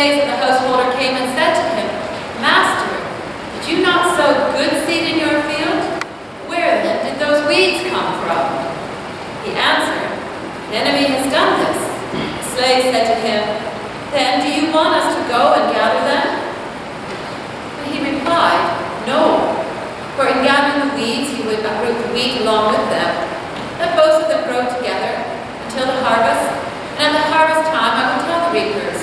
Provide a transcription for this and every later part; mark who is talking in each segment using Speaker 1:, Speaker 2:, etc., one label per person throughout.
Speaker 1: slaves and the householder came and said to him, Master, did you not sow good seed in your field? Where then did those weeds come from? He answered, An enemy has done this. The slave said to him, Then do you want us to go and gather them? But he replied, No, for in gathering the weeds you would uproot the wheat along with them. Let both of them grow together until the harvest, and at the harvest time I will tell the reapers,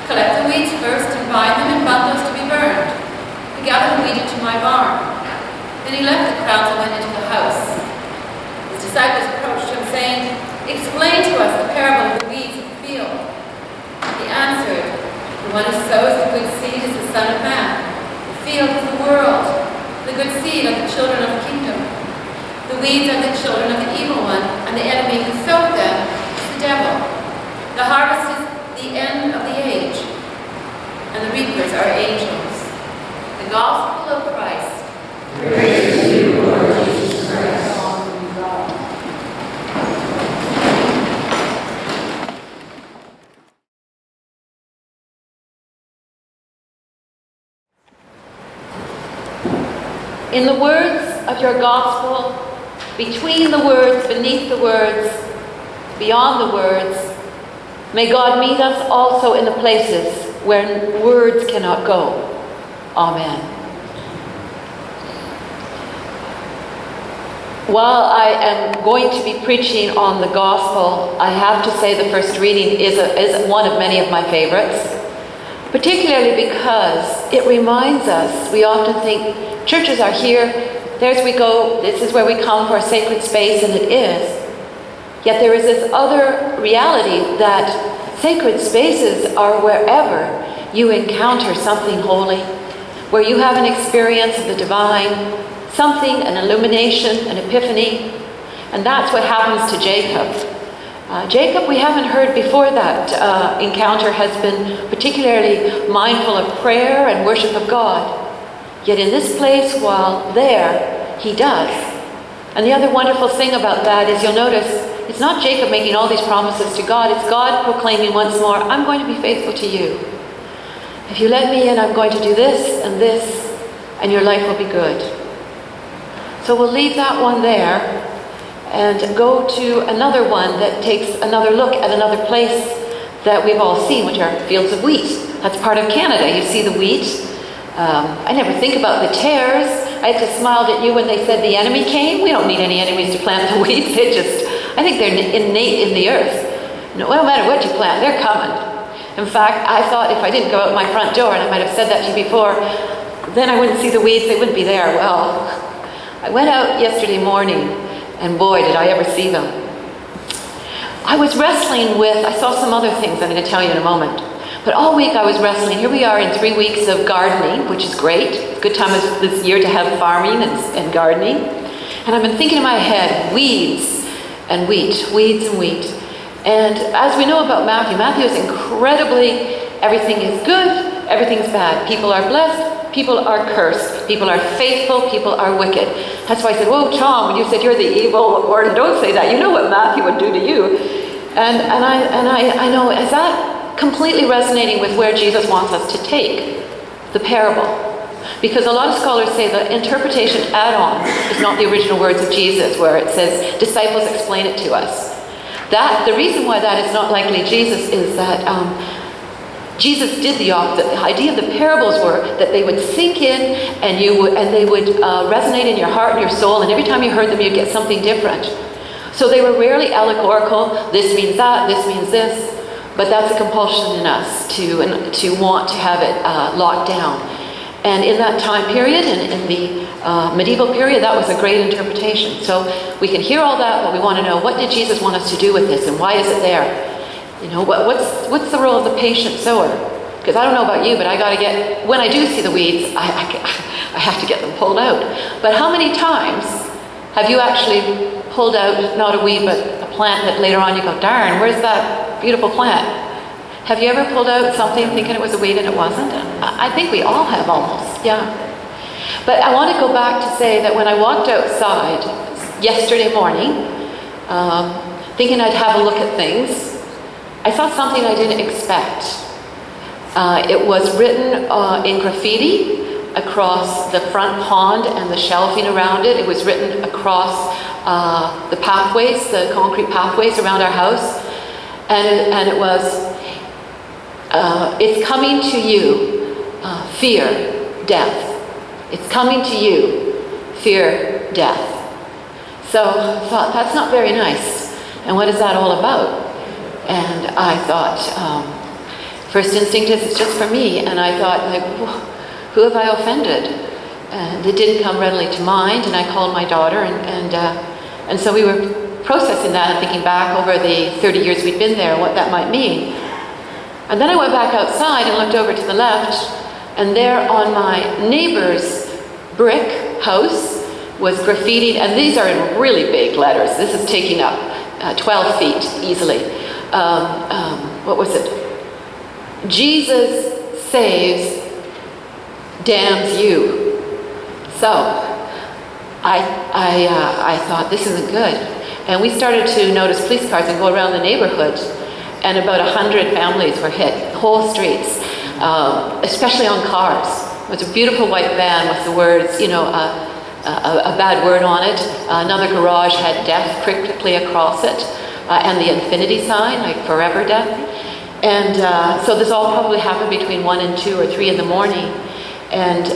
Speaker 1: Collect the weeds first and bind them in bundles to be burned, and gather the wheat into my barn. Then he left the crowds and went into the house. His disciples approached him, saying, Explain to us the parable of the weeds of the field. He answered, The one who sows the good seed is the Son of Man. The field is the world. The good seed are the children of the kingdom. The weeds are the children of the evil one, and the enemy who sowed them is the devil. The harvest is the end of the age, and the reapers are angels. The gospel of Christ.
Speaker 2: Praise to you, Lord Jesus Christ.
Speaker 3: In the words of your gospel, between the words, beneath the words, beyond the words, may God meet us also in the places where words cannot go. Amen. While I am going to be preaching on the gospel, I have to say the first reading is one of many of my favorites, particularly because it reminds us, we often think, churches are here, there's we go, this is where we come for a sacred space, and it is. Yet there is this other reality that sacred spaces are wherever you encounter something holy, where you have an experience of the divine, something, an illumination, an epiphany. And that's what happens to Jacob. Jacob, we haven't heard before that encounter, has been particularly mindful of prayer and worship of God. Yet in this place, while there, he does. And the other wonderful thing about that is you'll notice it's not Jacob making all these promises to God, it's God proclaiming once more, I'm going to be faithful to you. If you let me in, I'm going to do this, and your life will be good. So we'll leave that one there and go to another one that takes another look at another place that we've all seen, which are fields of wheat. That's part of Canada. You see the wheat. I never think about the tares. I just smiled at you when they said the enemy came. We don't need any enemies to plant the weeds. I think they're innate in the earth. No matter what you plant, they're coming. In fact, I thought if I didn't go out my front door, and I might have said that to you before, then I wouldn't see the weeds, they wouldn't be there. Well, I went out yesterday morning, and boy, did I ever see them. I was wrestling with, I saw some other things I'm going to tell you in a moment. But all week I was wrestling. Here we are in 3 weeks of gardening, which is great. It's a good time this year to have farming and gardening. And I've been thinking in my head, weeds and wheat, weeds and wheat. And as we know about Matthew is incredibly, everything is good, everything's bad. People are blessed, people are cursed. People are faithful, people are wicked. That's why I said, whoa, Tom, when you said you're the evil Lord, don't say that. You know what Matthew would do to you. And I know, is that completely resonating with where Jesus wants us to take the parable? Because a lot of scholars say the interpretation add-on is not the original words of Jesus, where it says, disciples explain it to us. The reason why that is not likely Jesus is that Jesus did the opposite. The idea of the parables were that they would sink in and they would resonate in your heart and your soul, and every time you heard them you'd get something different. So they were rarely allegorical, this means that, this means this. But that's a compulsion in us to want to have it locked down. And in that time period, in the medieval period, that was a great interpretation. So we can hear all that, but we want to know, what did Jesus want us to do with this, and why is it there? You know, what's the role of the patient sower? Because I don't know about you, but when I do see the weeds, I have to get them pulled out. But how many times have you actually pulled out, not a weed, but a plant that later on you go, darn, where's that beautiful plant? Have you ever pulled out something thinking it was a weed and it wasn't? I think we all have almost, yeah. But I want to go back to say that when I walked outside yesterday morning, thinking I'd have a look at things, I saw something I didn't expect. It was written in graffiti across the front pond and the shelving around it. It was written across the pathways, the concrete pathways around our house. And it was, it's coming to you, fear, death. It's coming to you, fear, death. So I thought, that's not very nice. And what is that all about? And I thought, first instinct is it's just for me. And I thought, like, who have I offended? And it didn't come readily to mind. And I called my daughter, and so we were processing that and thinking back over the 30 years we'd been there and what that might mean. And then I went back outside and looked over to the left, and there on my neighbor's brick house was graffitied, and these are in really big letters. This is taking up 12 feet easily. What was it? Jesus saves, damns you. So I thought, this isn't good. And we started to notice police cars and go around the neighborhood, and about 100 families were hit, whole streets, especially on cars. It was a beautiful white van with the words, a bad word on it. Another garage had death quickly across it, and the infinity sign, like forever death. And so this all probably happened between 1 and 2 or 3 in the morning. And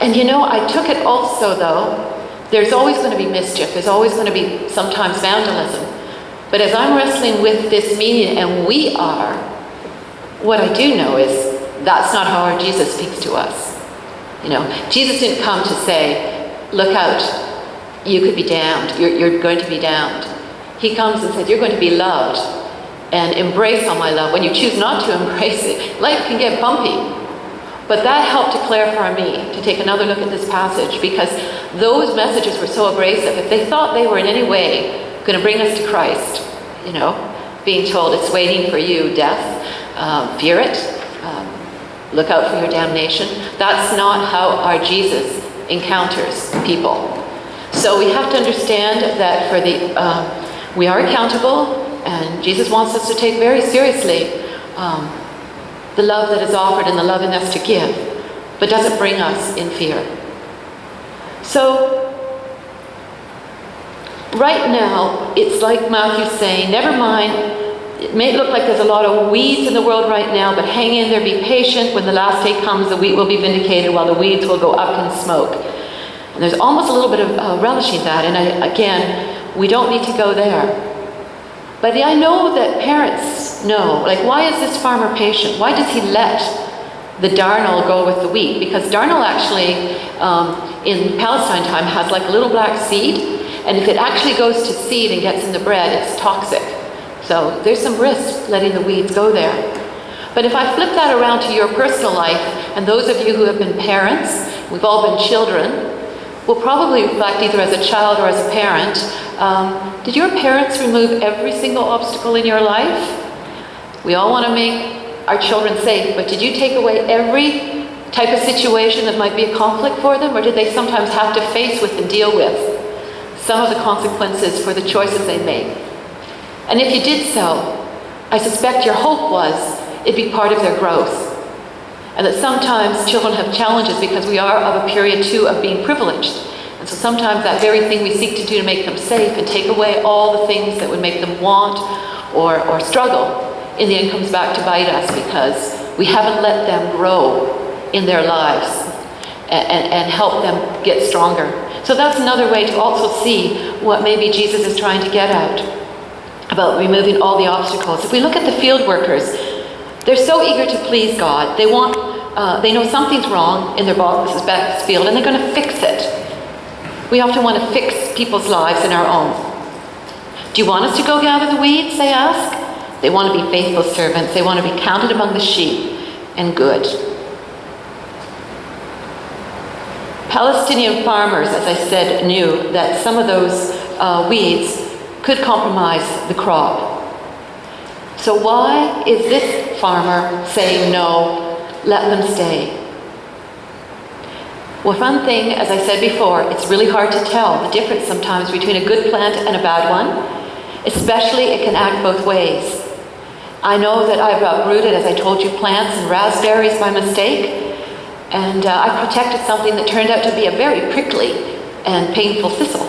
Speaker 3: I took it also, though, there's always going to be mischief. There's always going to be sometimes vandalism. But as I'm wrestling with this meaning, and we are, what I do know is that's not how our Jesus speaks to us. Jesus didn't come to say, look out, you could be damned. You're going to be damned. He comes and says, you're going to be loved, and embrace all my love. When you choose not to embrace it, life can get bumpy. But that helped to clarify me, to take another look at this passage, because those messages were so abrasive. If they thought they were in any way going to bring us to Christ, being told it's waiting for you, death, fear it, look out for your damnation, that's not how our Jesus encounters people. So we have to understand that we are accountable, and Jesus wants us to take very seriously the love that is offered and the love in us to give, but doesn't bring us in fear. So, right now, it's like Matthew's saying, never mind, it may look like there's a lot of weeds in the world right now, but hang in there, be patient. When the last day comes, the wheat will be vindicated while the weeds will go up in smoke. And there's almost a little bit of relishing that, and again, we don't need to go there. But I know that parents know, like, why is this farmer patient? Why does he let the darnel go with the wheat? Because darnel actually, in Palestine time, has like a little black seed, and if it actually goes to seed and gets in the bread, it's toxic. So there's some risk letting the weeds go there. But if I flip that around to your personal life, and those of you who have been parents, we've all been children, will probably reflect either as a child or as a parent. Did your parents remove every single obstacle in your life? We all want to make our children safe, but did you take away every type of situation that might be a conflict for them, or did they sometimes have to face with and deal with some of the consequences for the choices they make? And if you did so, I suspect your hope was it'd be part of their growth. And that sometimes children have challenges because we are of a period too of being privileged. And so sometimes that very thing we seek to do to make them safe and take away all the things that would make them want or struggle, in the end comes back to bite us because we haven't let them grow in their lives and help them get stronger. So that's another way to also see what maybe Jesus is trying to get at about removing all the obstacles. If we look at the field workers, they're so eager to please God. They know something's wrong in their boss's field, and they're going to fix it. We often want to fix people's lives in our own. Do you want us to go gather the weeds, they ask? They want to be faithful servants. They want to be counted among the sheep and good. Palestinian farmers, as I said, knew that some of those weeds could compromise the crop. So why is this farmer saying no, let them stay? Well, one thing, as I said before, it's really hard to tell the difference sometimes between a good plant and a bad one. Especially, it can act both ways. I know that I've uprooted, as I told you, plants and raspberries by mistake, and I protected something that turned out to be a very prickly and painful thistle.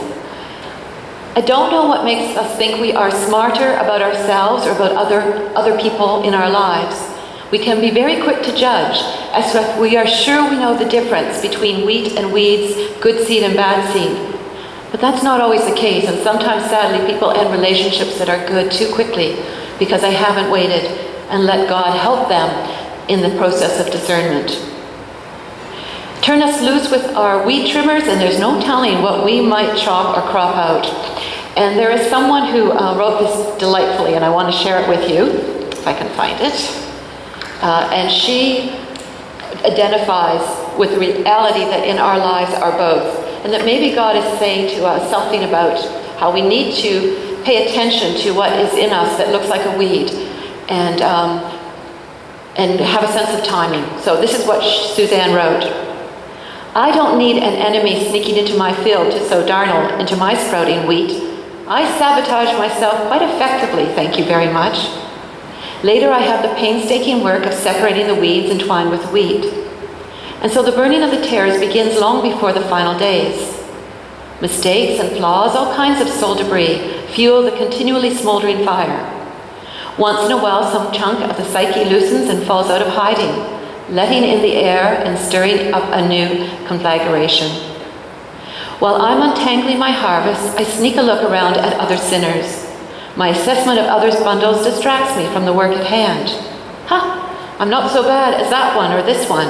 Speaker 3: I don't know what makes us think we are smarter about ourselves or about other people in our lives. We can be very quick to judge, as if we are sure we know the difference between wheat and weeds, good seed and bad seed. But that's not always the case, and sometimes, sadly, people end relationships that are good too quickly because they haven't waited and let God help them in the process of discernment. Turn us loose with our weed trimmers, and there's no telling what we might chop or crop out. And there is someone who wrote this delightfully, and I want to share it with you, if I can find it. And she identifies with the reality that in our lives are both, and that maybe God is saying to us something about how we need to pay attention to what is in us that looks like a weed, and have a sense of timing. So this is what Suzanne wrote. I don't need an enemy sneaking into my field to sow darnel into my sprouting wheat. I sabotage myself quite effectively, thank you very much. Later I have the painstaking work of separating the weeds entwined with wheat. And so the burning of the tares begins long before the final days. Mistakes and flaws, all kinds of soul debris, fuel the continually smoldering fire. Once in a while, some chunk of the psyche loosens and falls out of hiding, letting in the air and stirring up a new conflagration. While I'm untangling my harvest, I sneak a look around at other sinners. My assessment of others' bundles distracts me from the work at hand. I'm not so bad as that one or this one.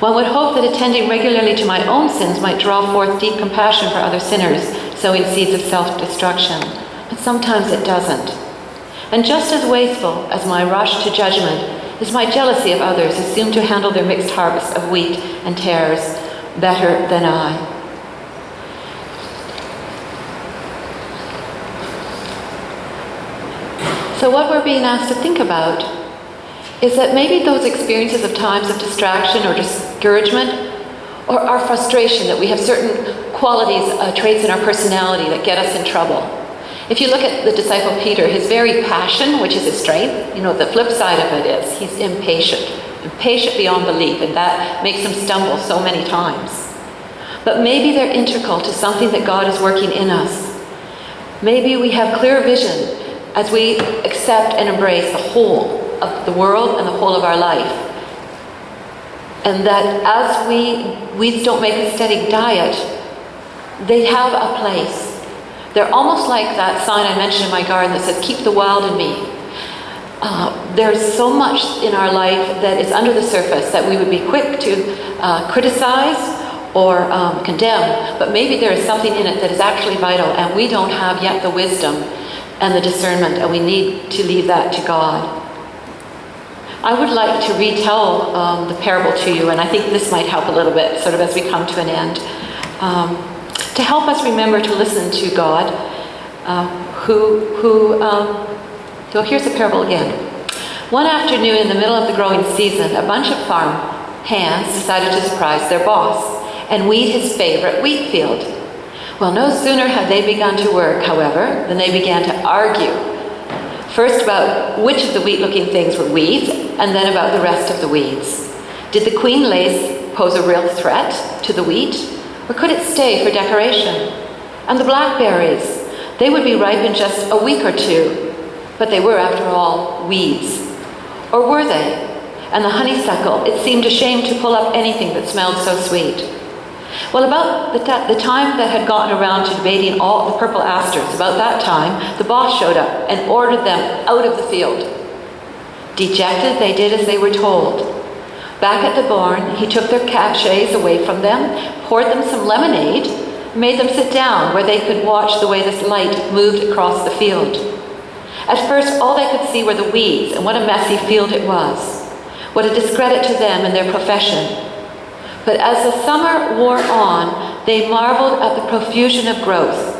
Speaker 3: One would hope that attending regularly to my own sins might draw forth deep compassion for other sinners, sowing seeds of self-destruction. But sometimes it doesn't. And just as wasteful as my rush to judgment is my jealousy of others who seem to handle their mixed harvest of wheat and tares better than I. So what we're being asked to think about is that maybe those experiences of times of distraction or discouragement or our frustration, that we have certain qualities, traits in our personality that get us in trouble. If you look at the disciple Peter, his very passion, which is his strength, the flip side of it is he's impatient beyond belief, and that makes him stumble so many times. But maybe they're integral to something that God is working in us. Maybe we have clear vision as we accept and embrace the whole of the world and the whole of our life. And that as weeds don't make a steady diet, they have a place. They're almost like that sign I mentioned in my garden that says, keep the wild in me. There's so much in our life that is under the surface that we would be quick to criticize or condemn, but maybe there is something in it that is actually vital, and we don't have yet the wisdom and the discernment, and we need to leave that to God. I would like to retell the parable to you, and I think this might help a little bit, sort of as we come to an end, to help us remember to listen to God, so here's the parable again. One afternoon in the middle of the growing season, a bunch of farm hands decided to surprise their boss and weed his favorite wheat field. Well, no sooner had they begun to work, however, than they began to argue. First about which of the wheat-looking things were weeds, and then about the rest of the weeds. Did the queen lace pose a real threat to the wheat, or could it stay for decoration? And the blackberries, they would be ripe in just a week or two, but they were, after all, weeds. Or were they? And the honeysuckle, it seemed a shame to pull up anything that smelled so sweet. Well, about the time that had gotten around to debating all the purple asters, about that time, the boss showed up and ordered them out of the field. Dejected, they did as they were told. Back at the barn, he took their cachets away from them, poured them some lemonade, and made them sit down where they could watch the way this light moved across the field. At first, all they could see were the weeds, and what a messy field it was. What a discredit to them and their profession. But as the summer wore on, they marveled at the profusion of growth.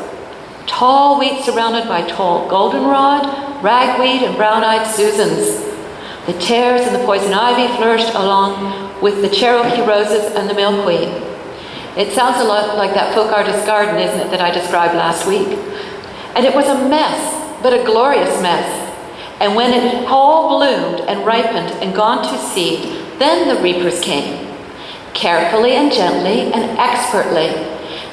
Speaker 3: Tall wheat surrounded by tall goldenrod, ragweed, and brown-eyed Susans. The tares and the poison ivy flourished along with the Cherokee roses and the milkweed. It sounds a lot like that folk artist's garden, isn't it, that I described last week? And it was a mess, but a glorious mess. And when it had all bloomed and ripened and gone to seed, then the reapers came. Carefully and gently and expertly,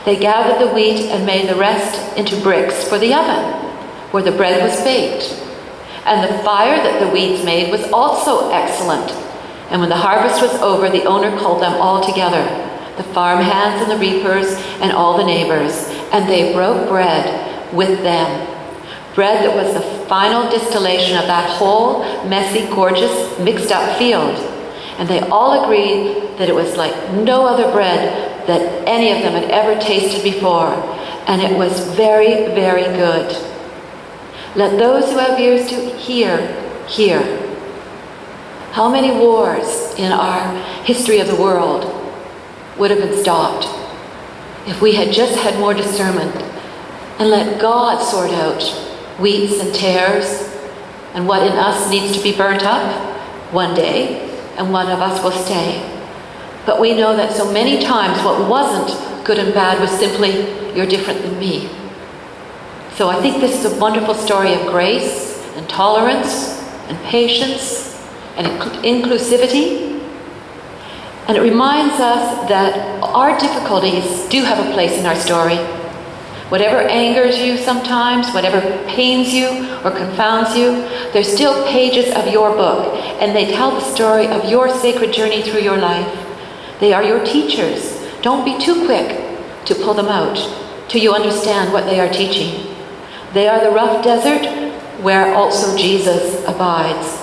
Speaker 3: they gathered the wheat and made the rest into bricks for the oven, where the bread was baked. And the fire that the weeds made was also excellent. And when the harvest was over, the owner called them all together, the farm hands and the reapers and all the neighbors, and they broke bread with them. Bread that was the final distillation of that whole, messy, gorgeous, mixed-up field. And they all agreed that it was like no other bread that any of them had ever tasted before. And it was very, very good. Let those who have ears to hear, hear. How many wars in our history of the world would have been stopped if we had just had more discernment and let God sort out wheats and tares and what in us needs to be burnt up one day, and one of us will stay. But we know that so many times what wasn't good and bad was simply, you're different than me. So I think this is a wonderful story of grace and tolerance and patience and inclusivity. And it reminds us that our difficulties do have a place in our story. Whatever angers you sometimes, whatever pains you or confounds you, they're still pages of your book, and they tell the story of your sacred journey through your life. They are your teachers. Don't be too quick to pull them out till you understand what they are teaching. They are the rough desert where also Jesus abides.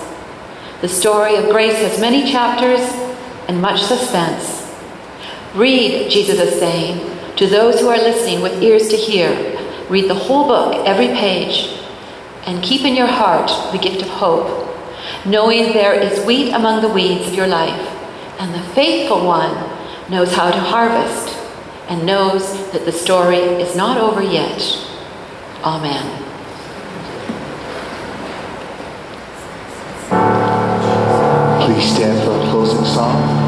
Speaker 3: The story of grace has many chapters and much suspense. Read, Jesus is saying, to those who are listening with ears to hear. Read the whole book, every page, and keep in your heart the gift of hope, knowing there is wheat among the weeds of your life, and the faithful one knows how to harvest and knows that the story is not over yet. Amen.
Speaker 4: Please stand for a closing song.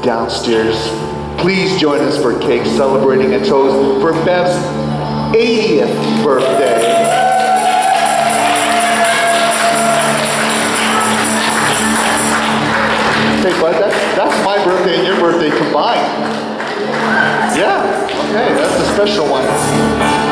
Speaker 4: Downstairs. Please join us for cake celebrating a toast for Bev's 80th birthday. Hey bud, that's my birthday and your birthday combined. Yeah, okay, that's a special one.